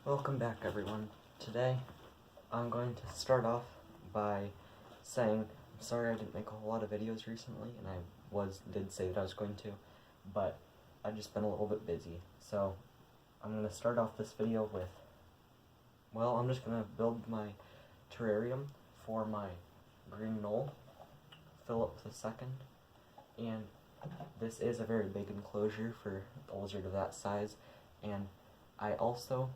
Welcome back, everyone. Today, I'm going to start off by saying I'm sorry I didn't make a whole lot of videos recently, and I did say that I was going to, but I've just been a little bit busy. So, I'm going to start off this video with, well, I'm just going to build my terrarium for my green knoll, Philip II, and this is a very big enclosure for a lizard of that size, and I also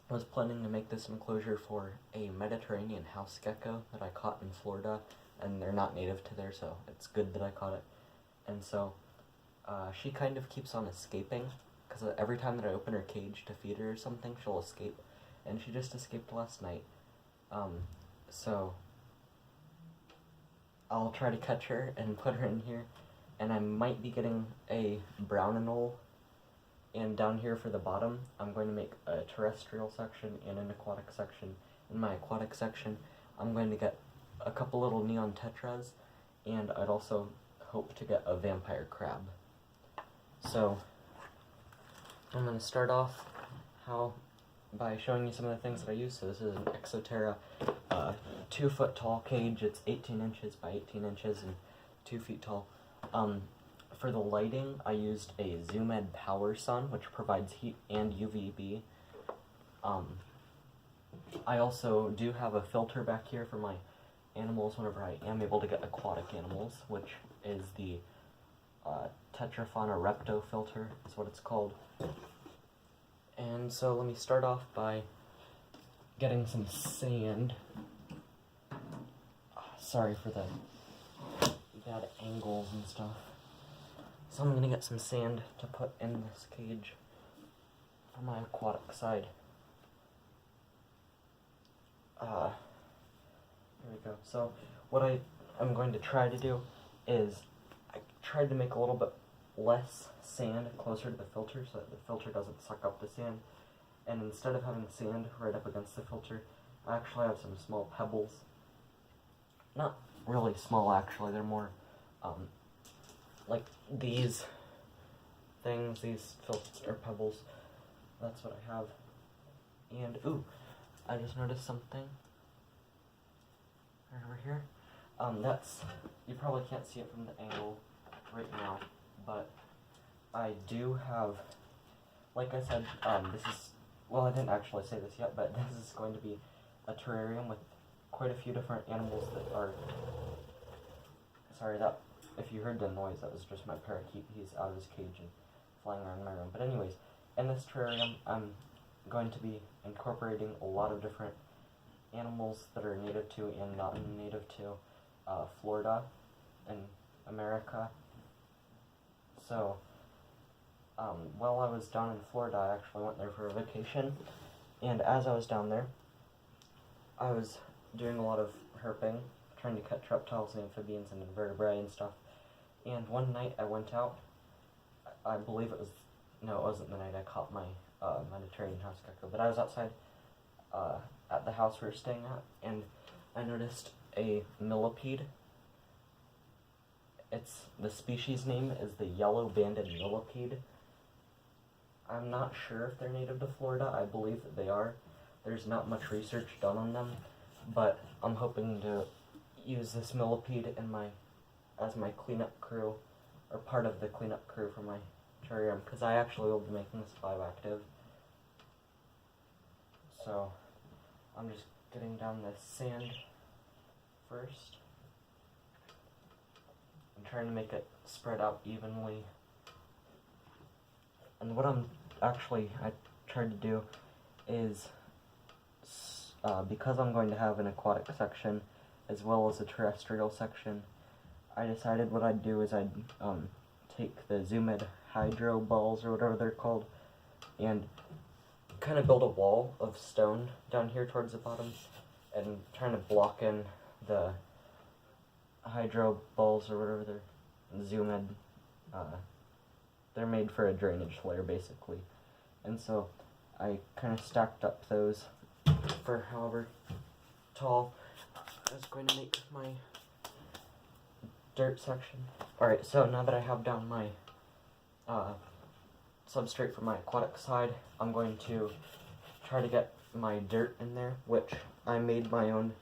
was planning to make this enclosure for a Mediterranean house gecko that I caught in Florida, and they're not native to there, so it's good that I caught it. And so she kind of keeps on escaping, because every time that I open her cage to feed her or something, she'll escape, and she just escaped last night. So I'll try to catch her and put her in here, and I might be getting a brown anole. And down here for the bottom, I'm going to make a terrestrial section and an aquatic section. In my aquatic section, I'm going to get a couple little neon tetras, and I'd also hope to get a vampire crab. So, I'm going to start off by showing you some of the things that I use. So this is an Exoterra 2-foot tall cage. It's 18 inches by 18 inches and 2 feet tall. For the lighting, I used a Zoomed Power Sun, which provides heat and UVB. I also do have a filter back here for my animals whenever I am able to get aquatic animals, which is the Tetrafauna Repto filter, is what it's called. And so let me start off by getting some sand. Sorry for the bad angles and stuff. So I'm going to get some sand to put in this cage for my aquatic side. There we go. So what I'm going to try to do is I tried to make a little bit less sand closer to the filter so that the filter doesn't suck up the sand. And instead of having sand right up against the filter, I actually have some small pebbles. Not really small, actually. They're more like these things, these pebbles. That's what I have. And ooh, I just noticed something right over here. You probably can't see it from the angle right now, but I do have, like I said, well, I didn't actually say this yet, but this is going to be a terrarium with quite a few different animals that are, if you heard the noise, that was just my parakeet. He's out of his cage and flying around my room. But anyways, in this terrarium, I'm going to be incorporating a lot of different animals that are native to and not native to Florida and America. So, while I was down in Florida, I actually went there for a vacation. And as I was down there, I was doing a lot of herping, trying to catch reptiles and amphibians and invertebrate and stuff. And one night I went out, I believe it wasn't the night I caught my Mediterranean house gecko, but I was outside at the house we were staying at, and I noticed a millipede. The species name is the yellow-banded millipede. I'm not sure if they're native to Florida. I believe that they are. There's not much research done on them, but I'm hoping to use this millipede as my cleanup crew, or part of the cleanup crew for my terrarium, because I actually will be making this bioactive. So I'm just getting down this sand first. I'm trying to make it spread out evenly. And what I tried to do is, because I'm going to have an aquatic section as well as a terrestrial section, I decided what I'd do is I'd take the Zoomed hydro balls, or whatever they're called, and kind of build a wall of stone down here towards the bottom, and trying to block in the hydro balls, or whatever they're Zoomed. They're made for a drainage layer, basically. And so I kind of stacked up those for however tall I was going to make my dirt section. Alright, so now that I have down my substrate for my aquatic side, I'm going to try to get my dirt in there, which I made my own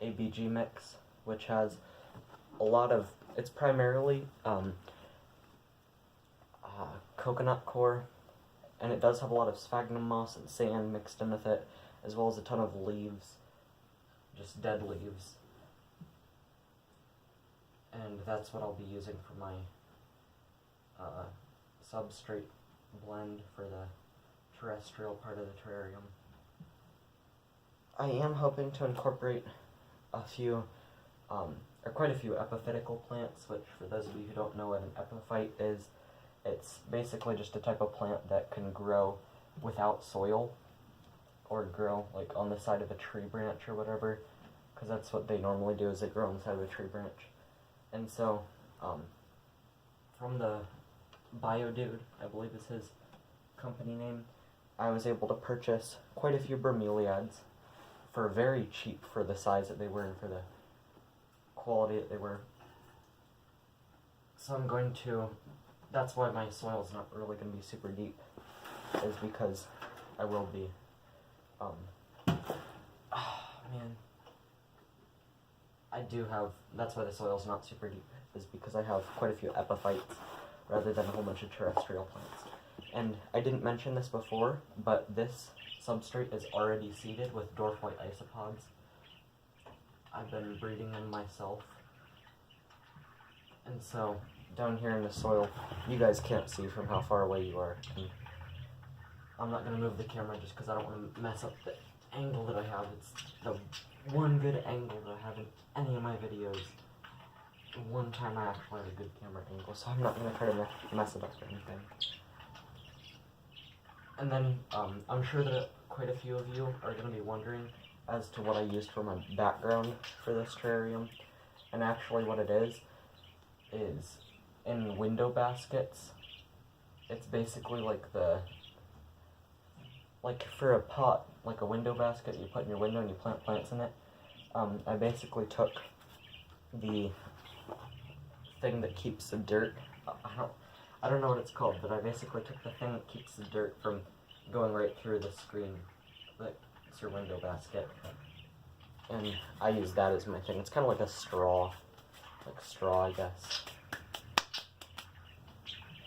ABG mix, which has a lot of, it's primarily coconut core, and it does have a lot of sphagnum moss and sand mixed in with it, as well as a ton of leaves, just dead leaves. And that's what I'll be using for my substrate blend for the terrestrial part of the terrarium. I am hoping to incorporate a few, or quite a few epiphytical plants, which for those of you who don't know what an epiphyte is, it's basically just a type of plant that can grow without soil, or grow like on the side of a tree branch or whatever, because that's what they normally do, is they grow on the side of a tree branch. And so, from the Biodude, I believe is his company name, I was able to purchase quite a few bromeliads for very cheap for the size that they were and for the quality that they were. So I'm going to, that's why my soil's not really going to be super deep, is because I will be, oh man, I do have, that's why the soil's not super deep, is because I have quite a few epiphytes rather than a whole bunch of terrestrial plants. And I didn't mention this before, but this substrate is already seeded with dwarf white isopods. I've been breeding them myself. And so, down here in the soil, you guys can't see from how far away you are. And I'm not going to move the camera just because I don't want to mess up the angle that I have. It's the one good angle that I have in any of my videos. One time I actually had a good camera angle, so I'm not going to try to mess it up or anything. And then, I'm sure that quite a few of you are going to be wondering as to what I used for my background for this terrarium. And actually what it is in window baskets, it's basically like like for a pot, like a window basket you put in your window and you plant plants in it. I basically took the thing that keeps the dirt, I don't know what it's called, but I basically took the thing that keeps the dirt from going right through the screen, like it's your window basket, and I use that as my thing. It's kind of like a straw, I guess.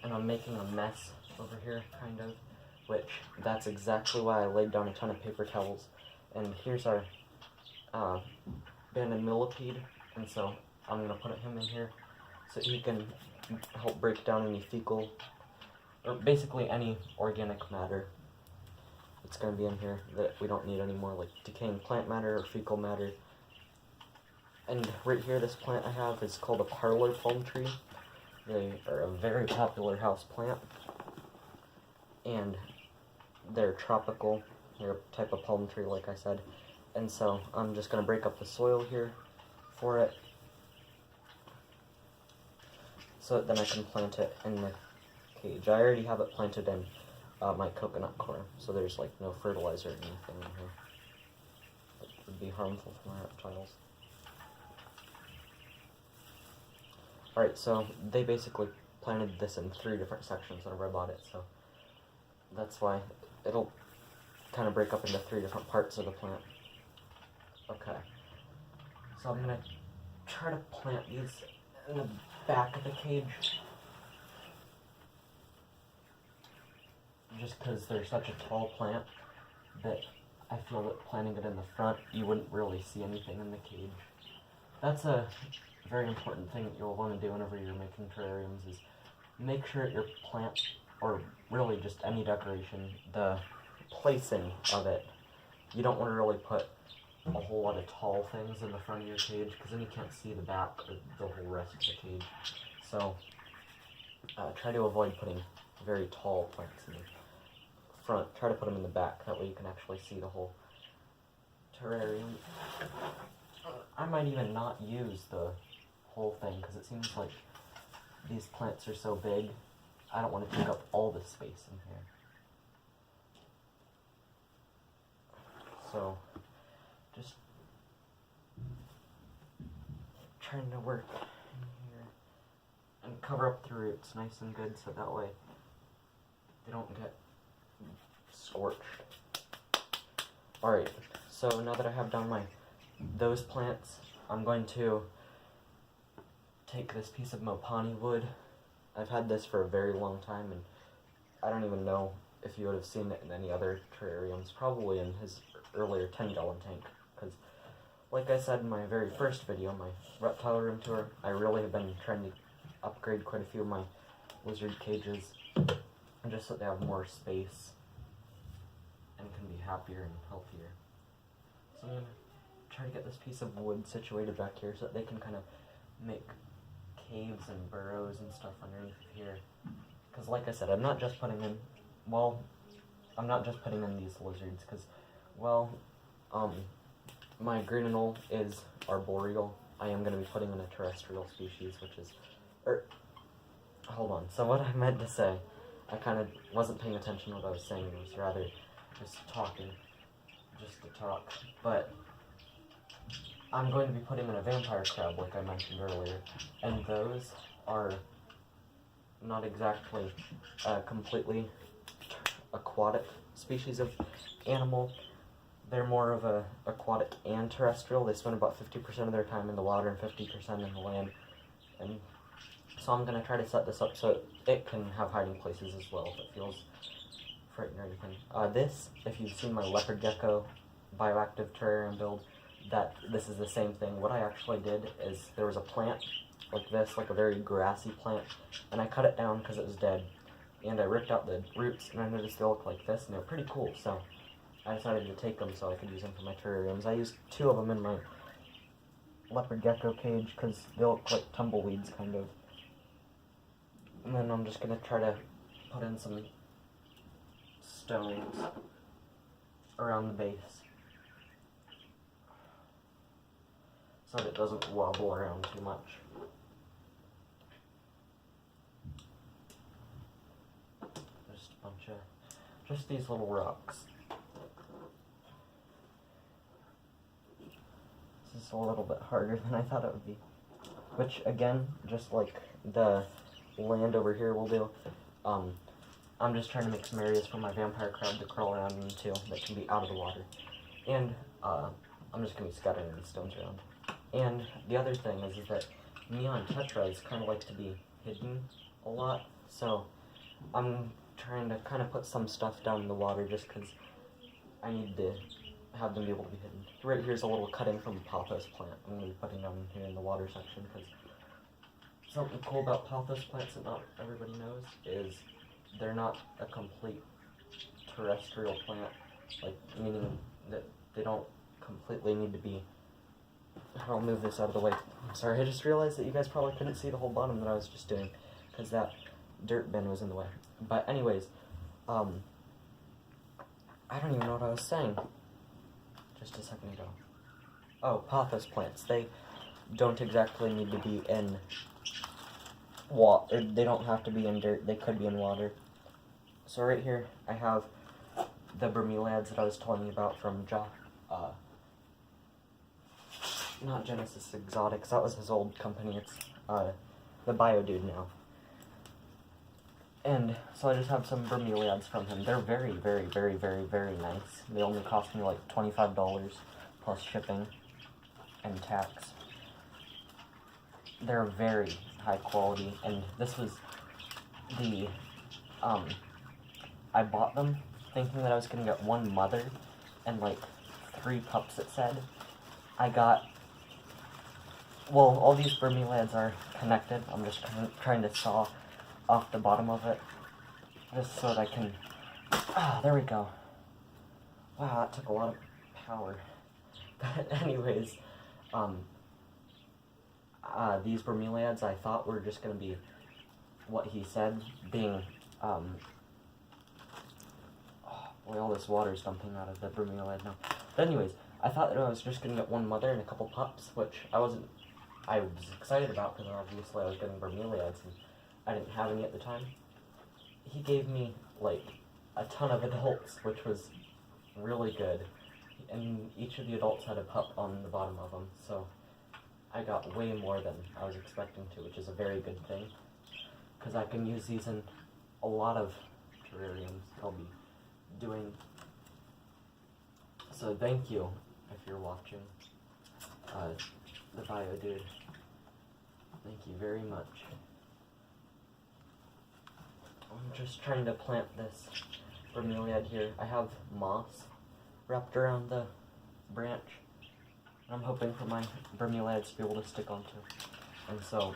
And I'm making a mess over here, kind of, which that's exactly why I laid down a ton of paper towels. And here's our banded millipede, and so I'm gonna put him in here so he can help break down any fecal, or basically any organic matter that's going to be in here that we don't need anymore, like decaying plant matter or fecal matter. And right here, this plant I have is called a parlor palm tree. They are a very popular house plant, and they're tropical. They're a type of palm tree, like I said. And so I'm just going to break up the soil here for it, so that then I can plant it in the cage. I already have it planted in my coconut core, so there's like no fertilizer or anything in here that would be harmful for my reptiles. Alright, so they basically planted this in 3 different sections whenever I bought it, so that's why it'll kind of break up into 3 different parts of the plant. Okay, so I'm going to try to plant these in the back of the cage, just because they're such a tall plant that I feel that planting it in the front, you wouldn't really see anything in the cage. That's a very important thing that you'll want to do whenever you're making terrariums, is make sure your plant, or really just any decoration, the placing of it, you don't want to really put a whole lot of tall things in the front of your cage, because then you can't see the back or the whole rest of the cage. So try to avoid putting very tall plants in the front. Try to put them in the back, that way you can actually see the whole terrarium. I might even not use the whole thing, because it seems like these plants are so big, I don't want to take up all the space in here. So just trying to work in here and cover up the roots nice and good, so that way they don't get scorched. Alright, so now that I have done those plants, I'm going to take this piece of Mopani wood. I've had this for a very long time, and I don't even know if you would have seen it in any other terrariums, probably in his earlier 10-gallon tank, because like I said in my very first video, my Reptile tour, I really have been trying to upgrade quite a few of my lizard cages, just so they have more space and can be happier and healthier. So I'm going to try to get this piece of wood situated back here so that they can kind of make caves and burrows and stuff underneath of here. Because like I said, I'm not just putting in these lizards, because, well, my green anole is arboreal. I am going to be putting in a terrestrial species, which is, hold on, so what I meant to say, I kind of wasn't paying attention to what I was saying, it was rather just talking, just to talk, but I'm going to be putting in a vampire crab, like I mentioned earlier, and those are not exactly a completely aquatic species of animal. They're more of a aquatic and terrestrial. They spend about 50% of their time in the water and 50% in the land. And so I'm going to try to set this up so it can have hiding places as well if it feels frightened or anything. This, if you've seen my leopard gecko bioactive terrarium build, this is the same thing. What I actually did is there was a plant like this, like a very grassy plant, and I cut it down because it was dead. And I ripped out the roots, and I noticed they look like this, and they're pretty cool, so I decided to take them so I could use them for my terrariums. I used 2 of them in my leopard gecko cage because they look like tumbleweeds, kind of. And then I'm just going to try to put in some stones around the base so that it doesn't wobble around too much. Just a bunch of, just these little rocks. This is a little bit harder than I thought it would be. Which, again, just like the land over here will do, I'm just trying to make some areas for my vampire crab to crawl around into that can be out of the water. And I'm just going to be scattering these stones around. And the other thing is that neon tetras kind of like to be hidden a lot, so I'm trying to kind of put some stuff down in the water just because I need to have them be able to be hidden. Right here's a little cutting from a pothos plant I'm going to be putting down here in the water section, because something cool about pothos plants that not everybody knows is they're not a complete terrestrial plant, like meaning that they don't completely need to be. I'll move this out of the way. I'm sorry, I just realized that you guys probably couldn't see the whole bottom that I was just doing because that dirt bin was in the way. But anyways, I don't even know what I was saying just a second ago. Oh, pothos plants. They don't exactly need to be in water. They don't have to be in dirt. They could be in water. So right here, I have the bromeliads that I was telling you about from not Genesis Exotics. That was his old company. It's the Bio Dude now. And so I just have some bromeliads from him. They're very, very, very, very, very nice. They only cost me like $25 plus shipping and tax. They're very high quality, and this was the, I bought them thinking that I was going to get 1 mother and like 3 pups, it said. I got, well, all these bromeliads are connected. I'm just trying to saw off the bottom of it, just so that I can, there we go. Wow, that took a lot of power. But anyways, these bromeliads I thought were just going to be what he said, being, boy, all this water is dumping out of the bromeliad now. But anyways, I thought that I was just going to get 1 mother and a couple pups, which I was excited about because obviously I was getting bromeliads and I didn't have any at the time. He gave me, like, a ton of adults, which was really good. And each of the adults had a pup on the bottom of them, so I got way more than I was expecting to, which is a very good thing. Because I can use these in a lot of terrariums I'll be doing. So thank you if you're watching, the bio dude. Thank you very much. I'm just trying to plant this bromeliad here. I have moss wrapped around the branch, and I'm hoping for my bromeliads to be able to stick onto. And so,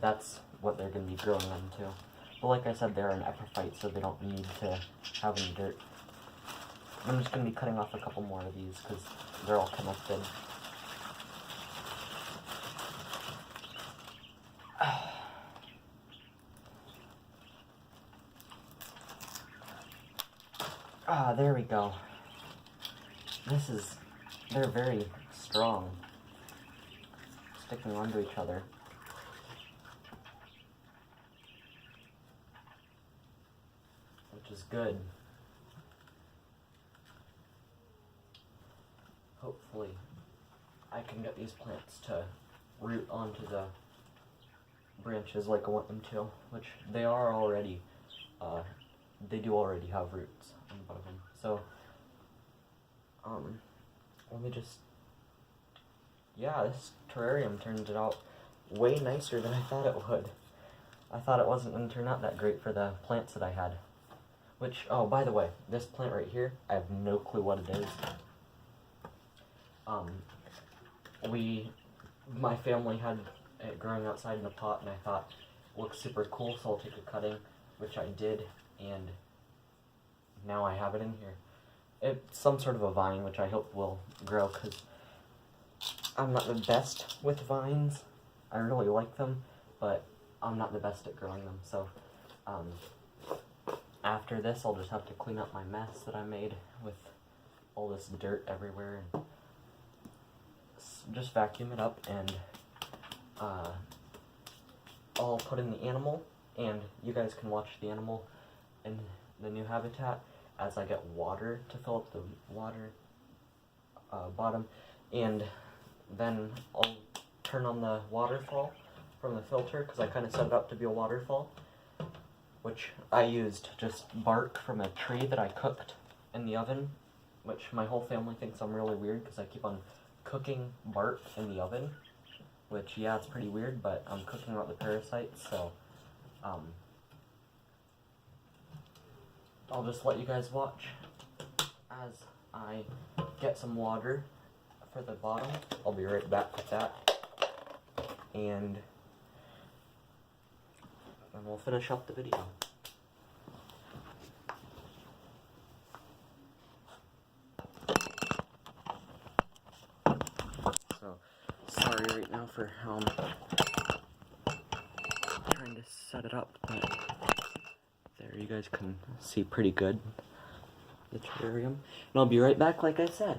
that's what they're going to be growing into. But like I said, they're an epiphyte, so they don't need to have any dirt. I'm just going to be cutting off a couple more of these because they're all connected. There we go. They're very strong, sticking onto each other. Which is good. Hopefully, I can get these plants to root onto the branches like I want them to, which they are already. They do already have roots on the bottom. So, let me just, yeah, this terrarium turned out way nicer than I thought it would. I thought it wasn't going to turn out that great for the plants that I had. Which, oh, by the way, this plant right here, I have no clue what it is. My family had it growing outside in a pot, and I thought it looked super cool, so I'll take a cutting, which I did, and now I have it in here. It's some sort of a vine, which I hope will grow, because I'm not the best with vines. I really like them, but I'm not the best at growing them, so after this I'll just have to clean up my mess that I made with all this dirt everywhere, and just vacuum it up, and I'll put in the animal, and you guys can watch the animal in the new habitat as I get water to fill up the water bottom, and then I'll turn on the waterfall from the filter, because I kind of set it up to be a waterfall, which I used just bark from a tree that I cooked in the oven, which my whole family thinks I'm really weird because I keep on cooking bark in the oven, which, yeah, it's pretty weird, but I'm cooking out the parasites, so I'll just let you guys watch as I get some water for the bottom. I'll be right back with that, and then we'll finish up the video. So, sorry right now for how I'm trying to set it up, but there, you guys can see pretty good the terrarium. And I'll be right back like I said.